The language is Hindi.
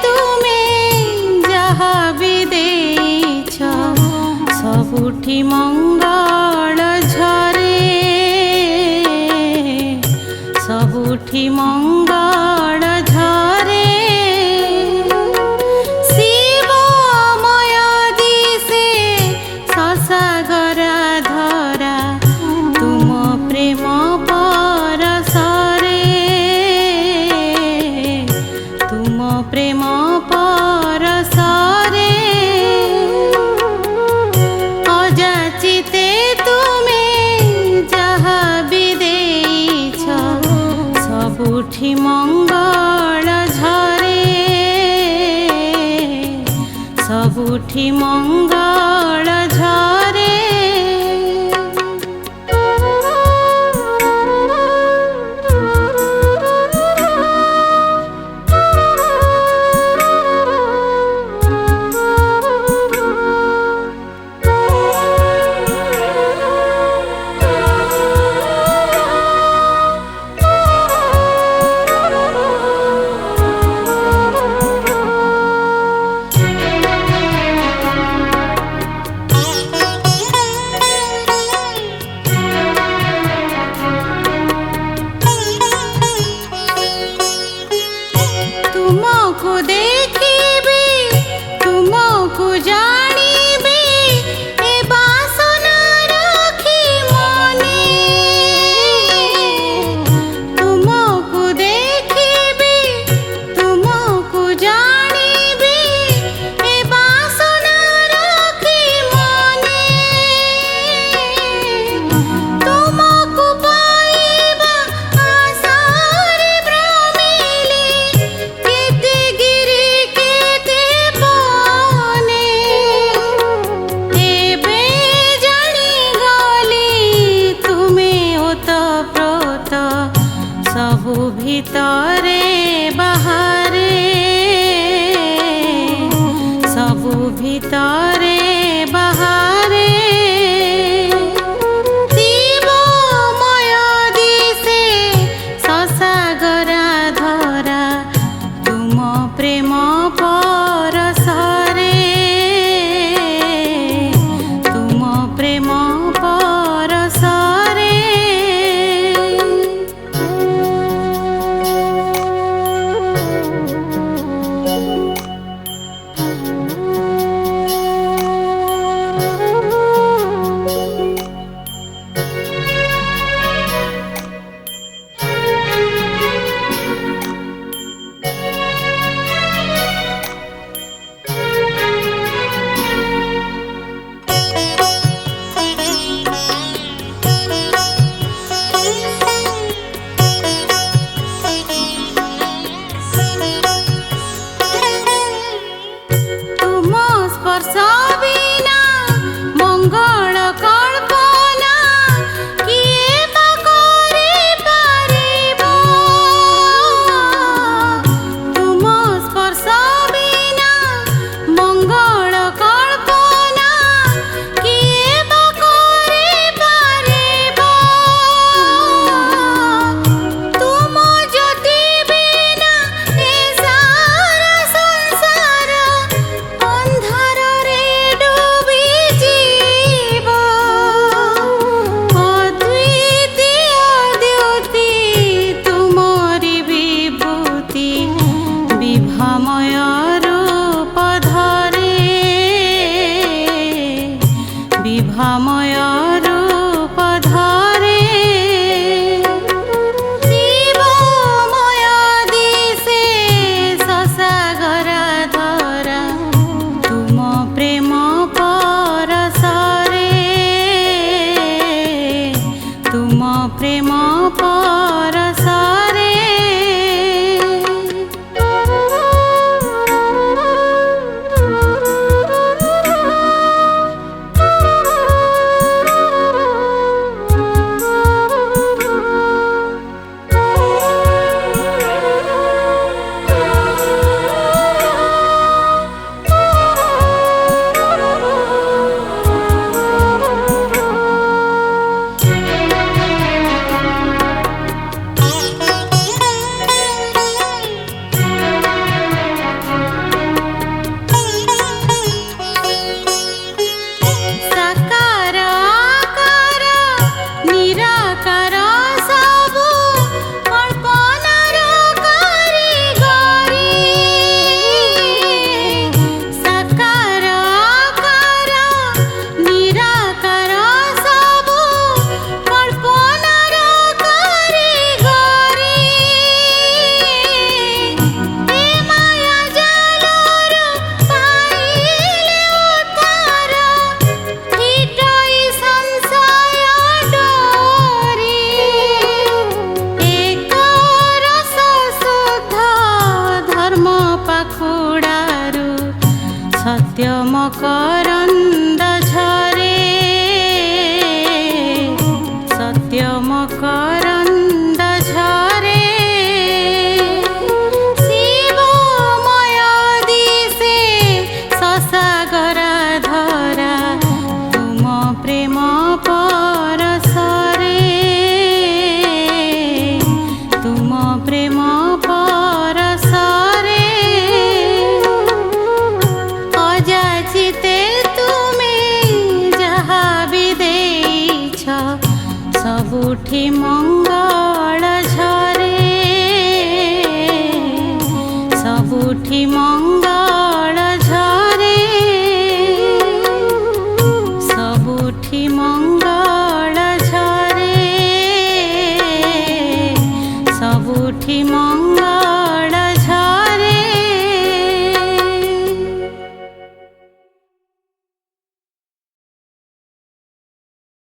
तुमे जहा भी देइछ सबुठी मंगल झरे सबुठी मंगल झरे शिवमय दिशे ससागरा धरा तुम प्रेम परसरे तुम प्रेम परसरे अजाचिते तुमे जहा भी देइछ सबुठी मंगल झरे सबुठी मंगल झरे तुमको देखिबी तुमको जानिबी ए बासना रखी मने तुमको देखिबी तुमको जानिबी ए बासना रखी मने तुमको पाइबा आशारे भ्रमिली केते गिरी केते बने एबे जानी गली तुमे ओतप्रोत सबु भितरे बाहरे सबु भितरे बाहरे शिवमय दिशे ससागरा धरा तुम प्रेम परसरे तुम प्रेम परसरे तुम स्पर्श बिना मंगल कल्पना किए बा करि पारिब तुम स्पर्श बिना मंगल कल्पना किए बा करि पारिब तुम ज्योति बिना ए सारा संसार अंधार रे डूबी जीव अद्वितीय द्युति तुमरी विभूति विभामय रूप धरे विभामय रूप धरे शिवमय दिशे ससागरा धरा तुम प्रेम परसरे तुम प्रेम परसरे ପାଖୁଡ଼ାରୁ ସତ୍ୟ ମକରନ୍ଦ ଝରେ, ସତ୍ୟ ମକରନ୍ଦ ଝରେ। ଶିବମୟ ଦିଶେ ସସାଗର ଧରା, ତୁମ ପ୍ରେମ ପରଶରେ, ତୁମ ପ୍ରେମ ପରଶରେ। ଅଯାଚିତେ ତୁମେ ଯାହା ବି ଦେଇଛ, ସବୁଠି ମଙ୍ଗଳ ଝରେ, ସବୁଠି ମଙ୍ଗଳ